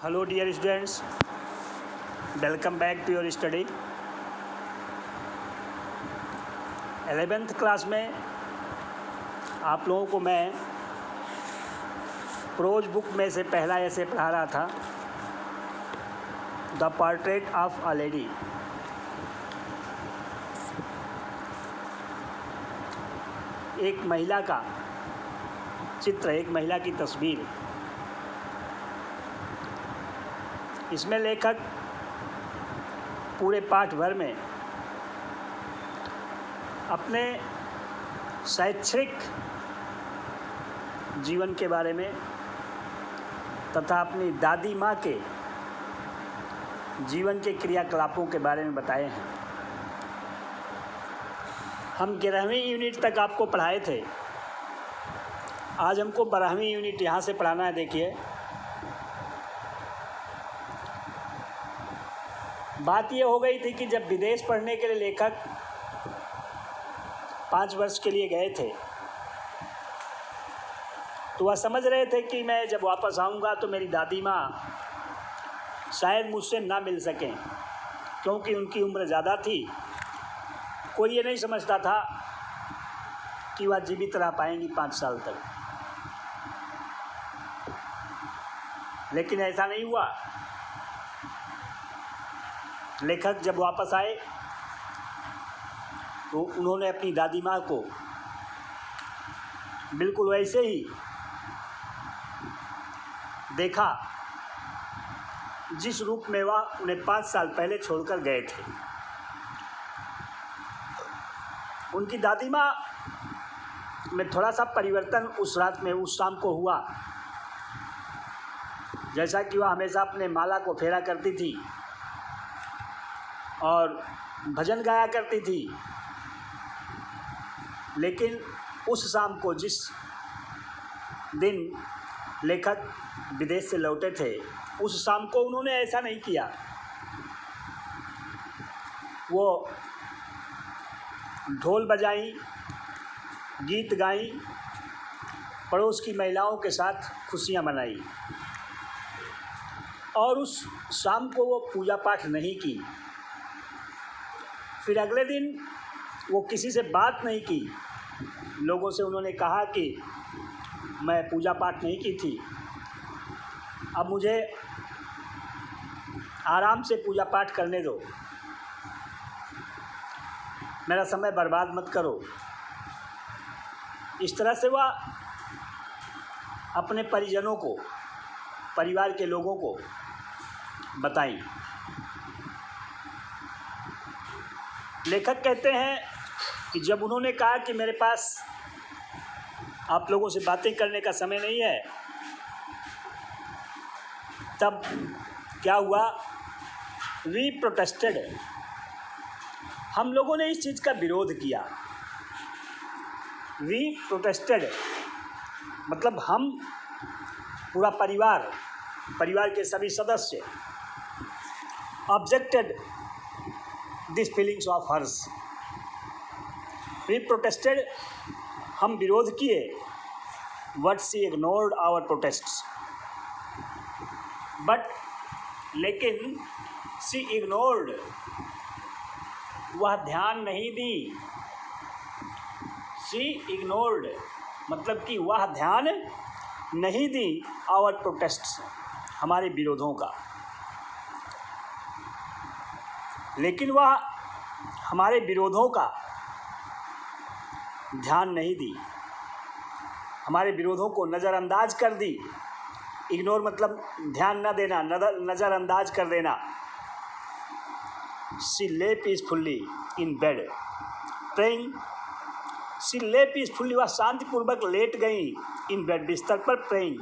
Hello dear students, welcome back to your study. 11th class में आप लोगों को मैं प्रोज बुक में से पहला ऐसे पढ़ा रहा था, the portrait of a lady. एक महिला का चित्र, एक महिला की तस्वीर। इसमें लेखक पूरे पाठ भर में अपने शैक्षणिक जीवन के बारे में तथा अपनी दादी माँ के जीवन के क्रियाकलापों के बारे में बताए हैं। हम 11वीं यूनिट तक आपको पढ़ाए थे, आज हमको 12वीं यूनिट यहाँ से पढ़ाना है। देखिए, बात ये हो गई थी कि जब विदेश पढ़ने के लिए लेखक 5 वर्ष के लिए गए थे, तो वह समझ रहे थे कि मैं जब वापस आऊँगा तो मेरी दादी माँ शायद मुझसे ना मिल सकें, क्योंकि उनकी उम्र ज़्यादा थी। कोई ये नहीं समझता था कि वह जीवित रह पाएंगी 5 साल तक, लेकिन ऐसा नहीं हुआ। लेखक जब वापस आए तो उन्होंने अपनी दादी माँ को बिल्कुल वैसे ही देखा जिस रूप में वह उन्हें 5 साल पहले छोड़कर गए थे। उनकी दादी माँ में थोड़ा सा परिवर्तन उस रात में, उस शाम को हुआ। जैसा कि वह हमेशा अपने माला को फेरा करती थी और भजन गाया करती थी, लेकिन उस शाम को, जिस दिन लेखक विदेश से लौटे थे, उस शाम को उन्होंने ऐसा नहीं किया। वो ढोल बजाई, गीत गाई, पड़ोस की महिलाओं के साथ खुशियां मनाई, और उस शाम को वो पूजा पाठ नहीं की। फिर अगले दिन वो किसी से बात नहीं की। लोगों से उन्होंने कहा कि मैं पूजा पाठ नहीं की थी, अब मुझे आराम से पूजा पाठ करने दो, मेरा समय बर्बाद मत करो। इस तरह से वह अपने परिजनों को, परिवार के लोगों को बताई। लेखक कहते हैं कि जब उन्होंने कहा कि मेरे पास आप लोगों से बातें करने का समय नहीं है, तब क्या हुआ? वी प्रोटेस्टेड, हम लोगों ने इस चीज़ का विरोध किया। वी प्रोटेस्टेड मतलब हम, पूरा परिवार के सभी सदस्य, objected this feelings of hers. We protested, हम विरोध किए, but she ignored our protests, but लेकिन शी इग्नोर्ड, वह ध्यान नहीं दी। शी इग्नोर्ड मतलब कि वह ध्यान नहीं दी आवर प्रोटेस्ट्स, हमारे विरोधों का। लेकिन वह हमारे विरोधों का ध्यान नहीं दी, हमारे विरोधों को नज़रअंदाज कर दी। इग्नोर मतलब ध्यान न देना, नज़रअंदाज कर देना। She lay peacefully in bed praying, she lay peacefully, वह शांतिपूर्वक लेट गई इन बेड, बिस्तर पर, प्रेइंग,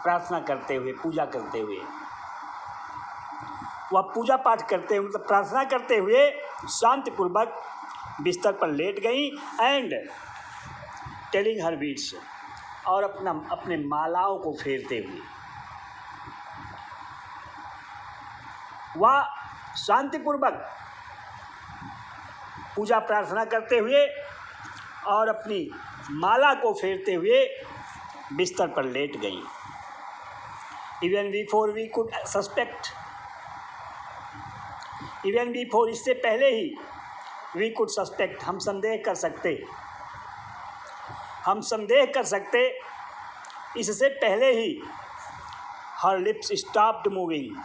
प्रार्थना करते हुए, पूजा करते हुए। वह पूजा पाठ करते हुए, मतलब प्रार्थना करते हुए शांतिपूर्वक बिस्तर पर लेट गई। एंड टेलिंग हर बीट्स, और अपने मालाओं को फेरते हुए। वह शांतिपूर्वक पूजा प्रार्थना करते हुए और अपनी माला को फेरते हुए बिस्तर पर लेट गई। Even before we could suspect, even before इससे पहले ही, वी कुड सस्पेक्ट हम संदेह कर सकते, हम संदेह कर सकते इससे पहले ही। हर लिप्स स्टॉप्ड मूविंग,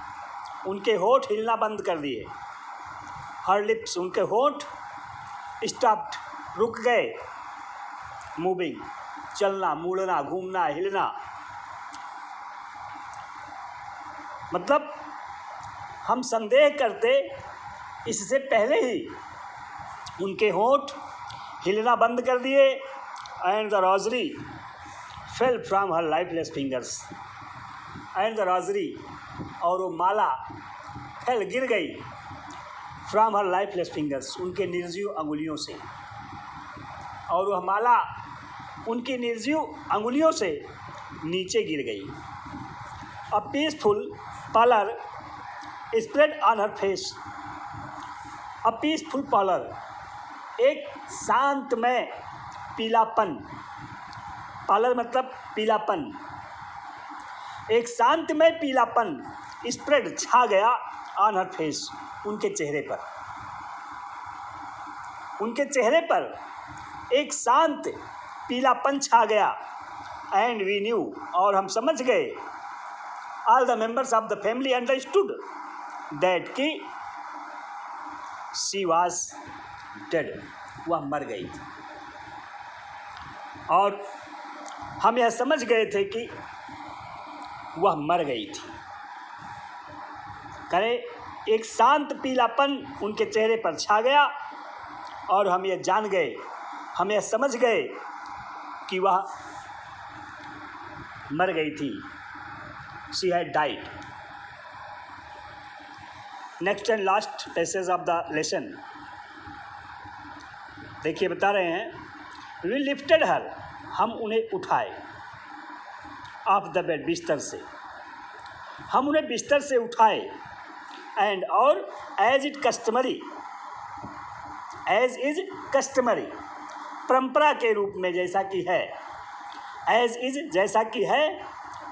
उनके होठ हिलना बंद कर दिए। हर लिप्स, उनके होठ स्टॉप्ड, रुक गए। मूविंग, चलना, मुड़ना, घूमना, हिलना, मतलब हम संदेह करते इससे पहले ही उनके होठ हिलना बंद कर दिए। And the rosary fell from her lifeless fingers, and the rosary, और वो माला फेल, गिर गई, फ्रॉम हर लाइफलेस फिंगर्स, उनके निर्जीव अंगुलियों से। और वह माला उनकी निर्जीव अंगुलियों से नीचे गिर गई। A peaceful pallor spread on her face, a peaceful pallor, एक शांतमय पीलापन, पॉलर मतलब पीलापन, एक शांतमय पीलापन स्प्रेड, छा गया, ऑन हर फेस, उनके चेहरे पर। उनके चेहरे पर एक शांत पीलापन छा गया। एंड वी न्यू, और हम समझ गए, all the members of the family understood that कि शी वाज डेड, वह मर गई थी। और हम यह समझ गए थे कि वह मर गई थी। करे, एक शांत पीलापन उनके चेहरे पर छा गया और हम यह जान गए, हम यह समझ गए कि वह मर गई थी। She had died. Next and last passage of the lesson, देखिए बता रहे हैं, वी लिफ्टेड हर, हम उन्हें उठाए, ऑफ द बेड, बिस्तर से, हम उन्हें बिस्तर से उठाए। एंड, और as it customary, as is customary, परंपरा के रूप में, जैसा कि है, एज इज जैसा कि है,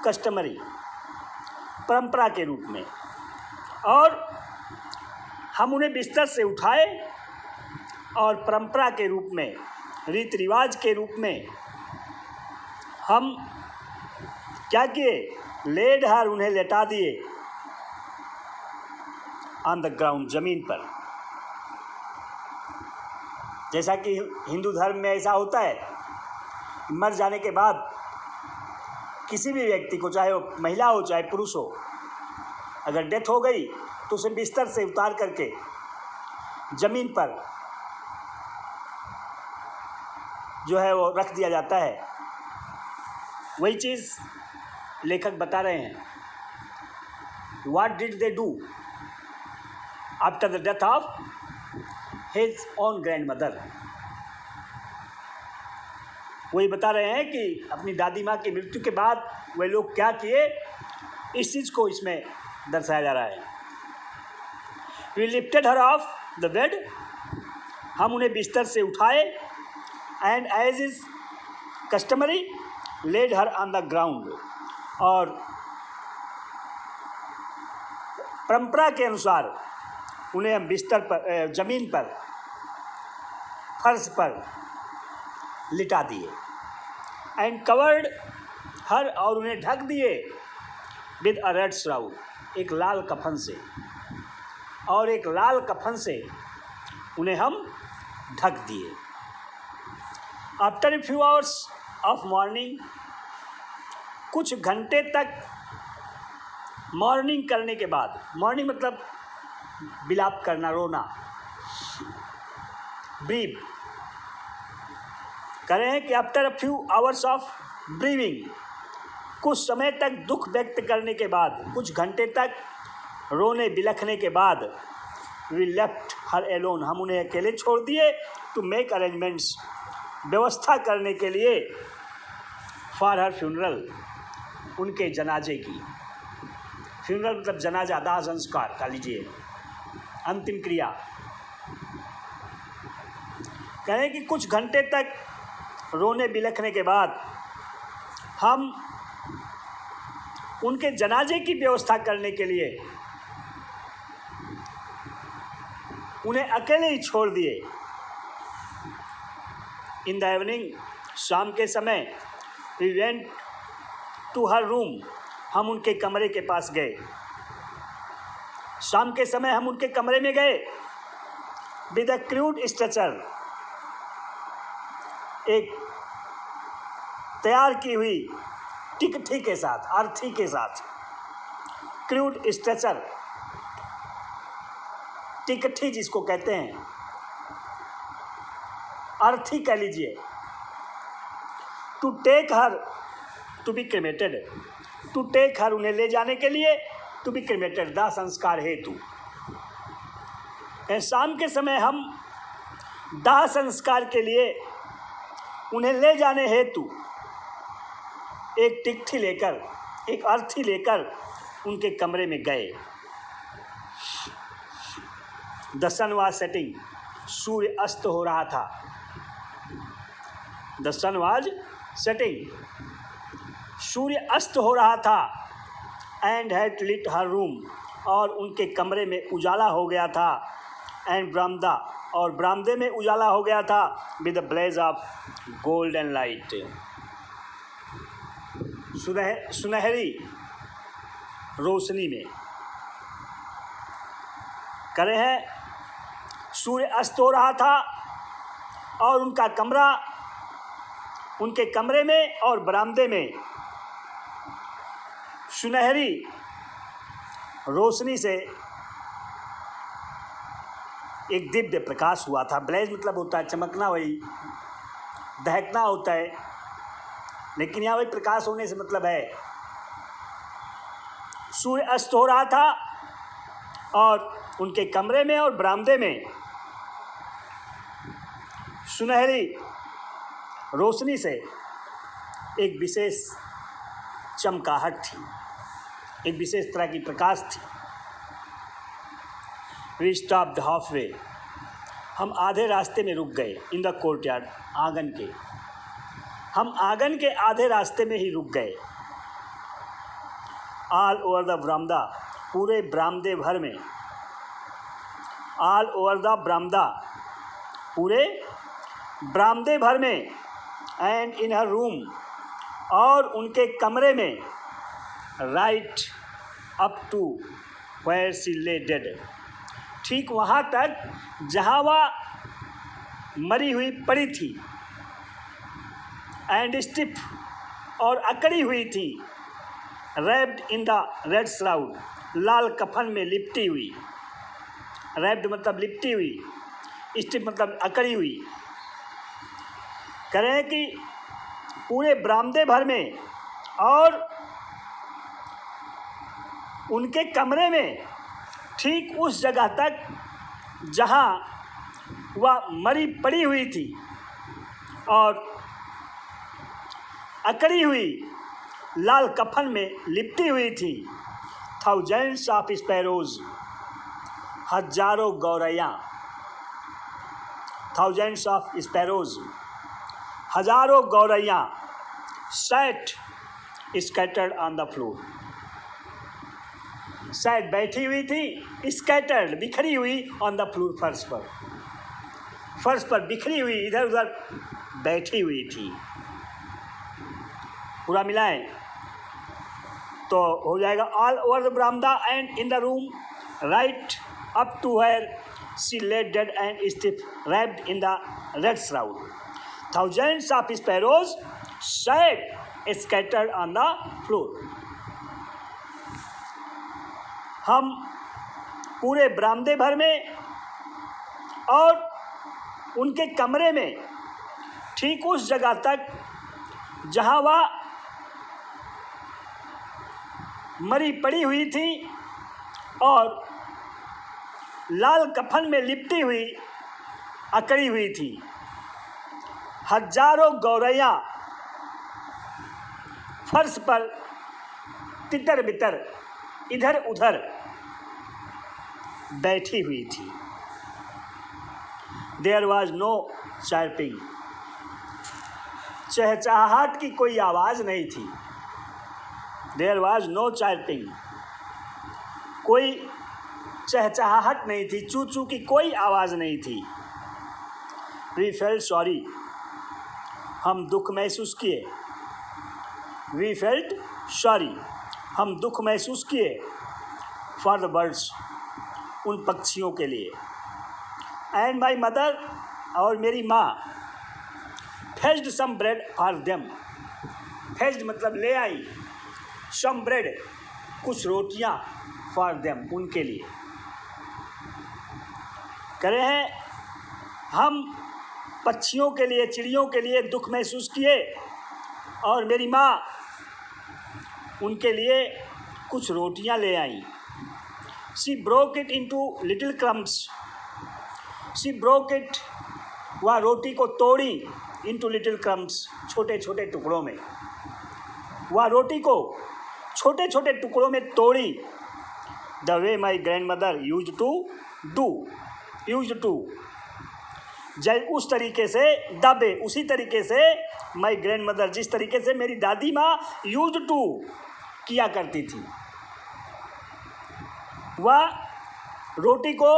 कस्टमरी परंपरा के रूप में, और हम उन्हें बिस्तर से उठाए और परंपरा के रूप में, रीति रिवाज के रूप में हम क्या किए, लेड हर, उन्हें लेटा दिए, ऑन द ग्राउंड, जमीन पर। जैसा कि हिंदू धर्म में ऐसा होता है, मर जाने के बाद किसी भी व्यक्ति को, चाहे वो महिला हो चाहे पुरुष हो, अगर डेथ हो गई तो उसे बिस्तर से उतार करके जमीन पर जो है वो रख दिया जाता है। वही चीज़ लेखक बता रहे हैं, what did they do after the death of his own grand mother. वही बता रहे हैं कि अपनी दादी माँ की मृत्यु के बाद वे लोग क्या किए, इस चीज़ को इसमें दर्शाया जा रहा है। We lifted her off the bed, हम उन्हें बिस्तर से उठाए। And as is customary laid her on the ground, और परंपरा के अनुसार उन्हें हम बिस्तर पर, जमीन पर, फर्श पर लिटा दिए। एंड कवर्ड हर, और उन्हें ढक दिए, विद अ रेड श्राउड, एक लाल कफन से, और एक लाल कफन से उन्हें हम ढक दिए। After a few hours of morning, कुछ घंटे तक मॉर्निंग करने के बाद, मॉर्निंग मतलब विलाप करना, रोना, ब्रीव कह रहे हैं कि after a few hours of briefing, कुछ समय तक दुख व्यक्त करने के बाद, कुछ घंटे तक रोने बिलखने के बाद, वी लेफ्ट हर एलोन, हम उन्हें अकेले छोड़ दिए, टू मेक अरेंजमेंट्स, व्यवस्था करने के लिए, फॉर हर फ्यूनरल, उनके जनाजे की। फ्यूनरल मतलब जनाजा, दाह संस्कार कह लीजिए, अंतिम क्रिया। कहें कि कुछ घंटे तक रोने बिलखने के बाद हम उनके जनाजे की व्यवस्था करने के लिए उन्हें अकेले ही छोड़ दिए। इन द इवनिंग, शाम के समय, we went to her room, हम उनके कमरे के पास गए। शाम के समय हम उनके कमरे में गए। विद अ क्रूड स्ट्रक्चर, एक तैयार की हुई टिकठी के साथ, अर्थी के साथ। क्रूड स्ट्रक्चर, टिकठी जिसको कहते हैं, अर्थी कह लीजिए। To take her to be cremated, to take her, उन्हें ले जाने के लिए, टू बी क्रेमेटेड, दाह संस्कार हेतु। शाम के समय हम दाह संस्कार के लिए उन्हें ले जाने हेतु एक टिकठी लेकर, एक अर्थी लेकर उनके कमरे में गए। द सन वाज सेटिंग, सूर्य अस्त हो रहा था। द सन वाज सेटिंग, सूर्य अस्त हो रहा था। And had lit her room, और उनके कमरे में उजाला हो गया था। एंड बरामदा, और बरामदे में उजाला हो गया था। With the blaze of golden light, सुनहरी रोशनी में। करे हैं, सूर्य अस्त हो रहा था और उनका कमरा, उनके कमरे में और बरामदे में सुनहरी रोशनी से एक दिव्य प्रकाश हुआ था। ब्लेज मतलब होता है चमकना, वही दहकना होता है, लेकिन यहाँ वही प्रकाश होने से मतलब है। सूर्य अस्त हो रहा था और उनके कमरे में और बरामदे में सुनहरी रोशनी से एक विशेष चमकाहट थी, एक विशेष तरह की प्रकाश थी। वी स्टॉप्ड हाफ वे, हम आधे रास्ते में रुक गए। इन द कोर्टयार्ड, आंगन के, हम आंगन के आधे रास्ते में ही रुक गए। ऑल ओवर द बरामदा, पूरे बरामदे भर में। ऑल ओवर द बरामदा, पूरे बरामदे भर में। एंड इन हर रूम, और उनके कमरे में। Right up to where she lay dead, ठीक वहाँ तक जहाँ वह मरी हुई पड़ी थी। एंड स्टिफ, और अकड़ी हुई थी। Wrapped in the red shroud, लाल कफन में लिपटी हुई। रैप्ड मतलब लिपटी हुई, स्टिफ मतलब अकड़ी हुई। करें कि पूरे बरामदे भर में और उनके कमरे में, ठीक उस जगह तक जहाँ वह मरी पड़ी हुई थी और अकड़ी हुई लाल कफन में लिपटी हुई थी। थाउजेंड्स ऑफ स्पैरोज, हजारों गौरैया। थाउजेंड्स ऑफ स्पैरोज, हजारों गौरैया। Sat scattered on the floor, शायद बैठी हुई थी। स्कैटर्ड, बिखरी हुई। ऑन द फ्लोर, फर्श पर, फर्श पर बिखरी हुई, इधर उधर बैठी हुई थी। पूरा मिलाएं तो हो जाएगा। All over the verandah and in the room, right up to where she lay dead and stiff, wrapped in the red shroud. Thousands of sparrows sat scattered on the floor. हम पूरे बरामदे भर में और उनके कमरे में, ठीक उस जगह तक जहाँ वह मरी पड़ी हुई थी और लाल कफन में लिपटी हुई, अकड़ी हुई थी। हजारों गौरैया फर्श पर तितर बितर, इधर उधर बैठी हुई थी। देयर वॉज नो चैर्पिंग, चहचहाहट की कोई आवाज़ नहीं थी। देयर वॉज नो चार्पिंग, कोई चहचहाहट नहीं थी, चू चू की कोई आवाज़ नहीं थी। वी फेल्ट सॉरी, हम दुख महसूस किए। वी फेल्ट सॉरी, हम दुख महसूस किए। फॉर द बर्ड्स, उन पक्षियों के लिए। एंड माई मदर, और मेरी माँ, fetched some bread for them, fetched मतलब ले आई, सम ब्रेड कुछ रोटियाँ, फॉर देम उनके लिए। कह रहे हैं हम पक्षियों के लिए, चिड़ियों के लिए दुख महसूस किए और मेरी माँ उनके लिए कुछ रोटियां ले आई। She broke it into little crumbs, she broke it, वह रोटी को तोड़ी, इंटू लिटिल क्रम्स, छोटे छोटे टुकड़ों में, वह रोटी को छोटे छोटे टुकड़ों में तोड़ी। The way my grandmother used to do, used to, जय उस तरीके से, दबे उसी तरीके से, माई ग्रैंड मदर जिस तरीके से मेरी दादी माँ यूज टू किया करती थी। वह रोटी को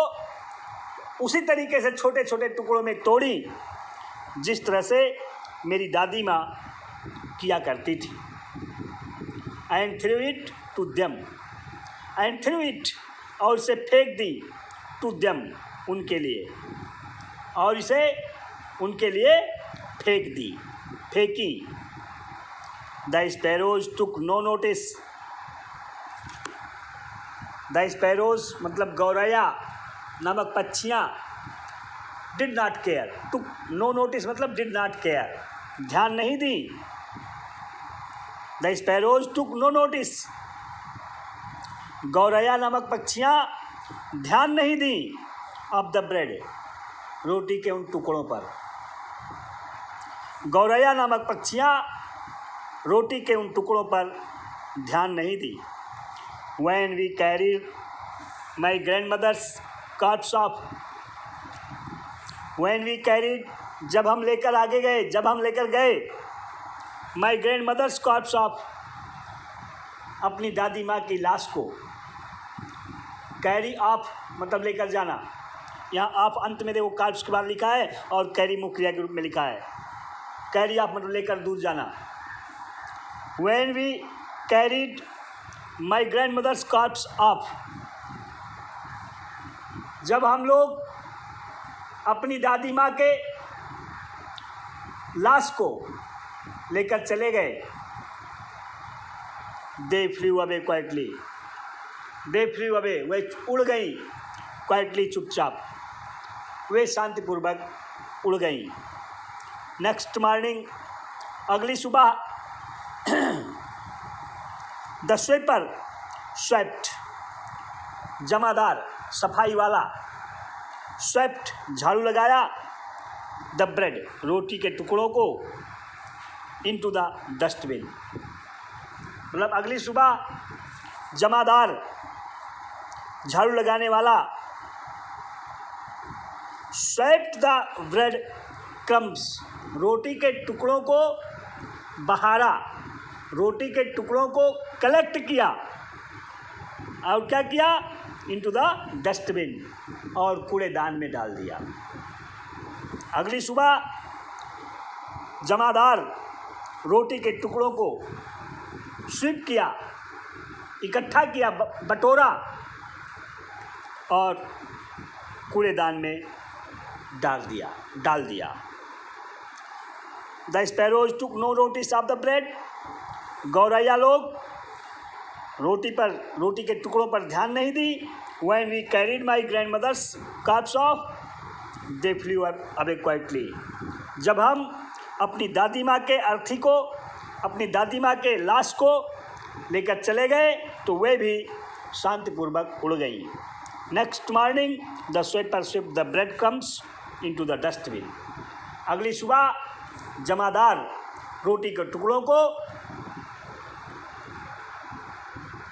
उसी तरीके से छोटे छोटे टुकड़ों में तोड़ी जिस तरह से मेरी दादी माँ किया करती थी। And threw it to them, and threw it, और इसे फेंक दी, टू देम उनके लिए, और इसे उनके लिए फेंक दी, फेंकी। The sparrows took no notice, the sparrows मतलब गौरैया नामक पक्षियाँ, did not care, took no notice मतलब डिड नॉट केयर, ध्यान नहीं दी। The sparrows took no notice, गौरैया नामक पक्षियाँ ध्यान नहीं दी। ऑफ द ब्रेड, रोटी के उन टुकड़ों पर, गौरैया नामक पक्षियाँ रोटी के उन टुकड़ों पर ध्यान नहीं दी। When we carried my grandmother's corpse off, when we carried, जब हम लेकर आगे गए, जब हम लेकर गए, my grandmother's corpse off, अपनी दादी माँ की लाश को, कैरी ऑफ मतलब लेकर जाना, यहाँ ऑफ अंत में देखो कार्ब्स के बाद लिखा है और कैरी मुख्य क्रिया के रूप में लिखा है। कैरी ऑफ मतलब लेकर दूर जाना। When we carried my grandmother's corpse off, जब हम लोग अपनी दादी माँ के लाश को लेकर चले गए। They flew away quietly, they flew away, वे उड़ गई, quietly चुपचाप, वे शांतिपूर्वक उड़ गई। नेक्स्ट मॉर्निंग, अगली सुबह, द स्वीपर स्वेप्ट, जमादार सफाई वाला, स्वेप्ट झाड़ू लगाया, द ब्रेड रोटी के टुकड़ों को, इनटू द डस्टबिन, मतलब अगली सुबह जमादार झाड़ू लगाने वाला स्वेप्ट द ब्रेड क्रम्स, रोटी के टुकड़ों को बहारा, रोटी के टुकड़ों को कलेक्ट किया और क्या किया, इनटू द डस्टबिन, और कूड़ेदान में डाल दिया। अगली सुबह जमादार रोटी के टुकड़ों को स्वीप किया, इकट्ठा किया, बटोरा और कूड़ेदान में डाल दिया। The sparrows took no notice of the bread, गौरैया लोग रोटी के टुकड़ों पर ध्यान नहीं दी। When we carried my grandmother's corpse off, they flew away quietly, जब हम अपनी दादी माँ के अर्थी को, अपनी दादी माँ के लाश को लेकर चले गए तो वे भी शांतिपूर्वक उड़ गई। Next morning, the sweeper swept the bread crumbs into the dustbin, अगली सुबह जमादार रोटी के टुकड़ों को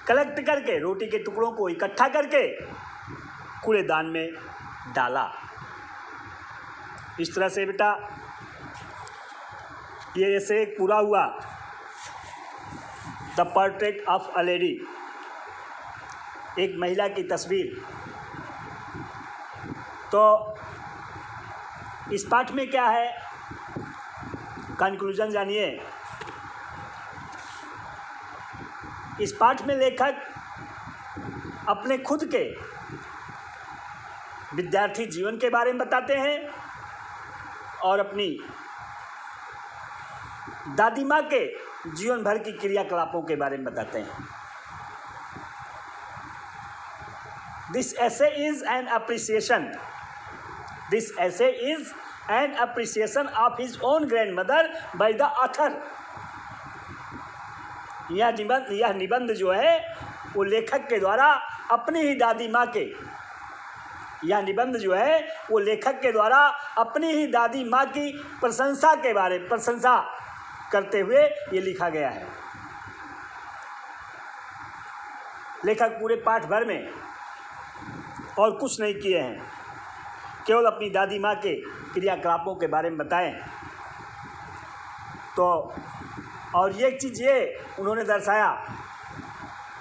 कलेक्ट करके, रोटी के टुकड़ों को इकट्ठा करके कूड़ेदान में डाला। इस तरह से बेटा ये ऐसे पूरा हुआ। The the portrait of a lady, एक महिला की तस्वीर। तो इस पाठ में क्या है, कंक्लूजन जानिए। इस पाठ में लेखक अपने खुद के विद्यार्थी जीवन के बारे में बताते हैं और अपनी दादी माँ के जीवन भर की क्रियाकलापों के बारे में बताते हैं। This essay is an appreciation. This essay is an appreciation of his own grandmother by the author. यह निबंध जो है वो लेखक के द्वारा अपनी ही दादी माँ के, यह निबंध जो है वो लेखक के द्वारा अपनी ही दादी माँ की प्रशंसा करते हुए ये लिखा गया है। लेखक पूरे पाठ भर में और कुछ नहीं किए हैं, केवल अपनी दादी माँ के क्रियाकलापों के बारे में बताएं। तो और ये चीज़ ये उन्होंने दर्शाया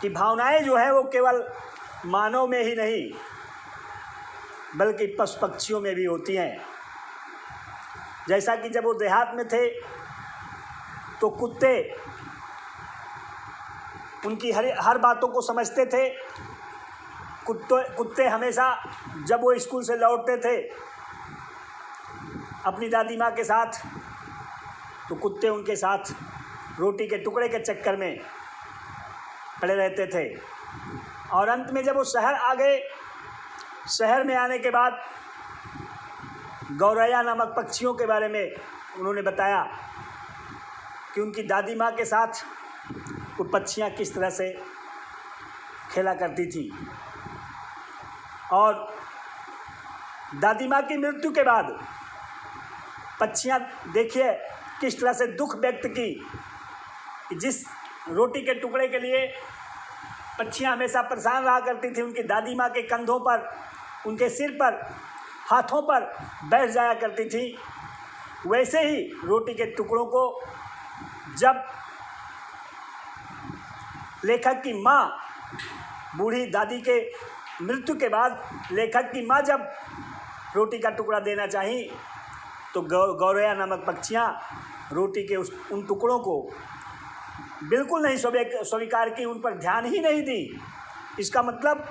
कि भावनाएं जो है वो केवल मानव में ही नहीं बल्कि पशु पक्षियों में भी होती हैं। जैसा कि जब वो देहात में थे तो कुत्ते उनकी हर बातों को समझते थे। कुत्ते हमेशा जब वो स्कूल से लौटते थे अपनी दादी माँ के साथ, तो कुत्ते उनके साथ रोटी के टुकड़े के चक्कर में पड़े रहते थे। और अंत में जब वो शहर आ गए, शहर में आने के बाद गौरैया नामक पक्षियों के बारे में उन्होंने बताया कि उनकी दादी माँ के साथ वो पक्षियाँ किस तरह से खेला करती थी। और दादी माँ की मृत्यु के बाद पक्षियाँ देखिए किस तरह से दुख व्यक्त की। जिस रोटी के टुकड़े के लिए पक्षियाँ हमेशा परेशान रहा करती थी, उनकी दादी माँ के कंधों पर, उनके सिर पर, हाथों पर बैठ जाया करती थी, वैसे ही रोटी के टुकड़ों को जब लेखक की माँ, बूढ़ी दादी के मृत्यु के बाद लेखक की माँ जब रोटी का टुकड़ा देना चाही तो गौरैया नामक पक्षियाँ रोटी के उन टुकड़ों को बिल्कुल नहीं स्वीकार की, उन पर ध्यान ही नहीं दी। इसका मतलब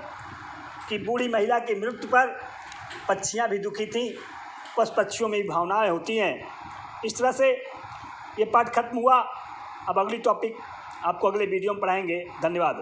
कि बूढ़ी महिला की मृत्यु पर पक्षियाँ भी दुखी थीं, पक्षियों में भी भावनाएं होती हैं। इस तरह से ये पाठ खत्म हुआ। अब अगली टॉपिक आपको अगले वीडियो में पढ़ाएंगे। धन्यवाद।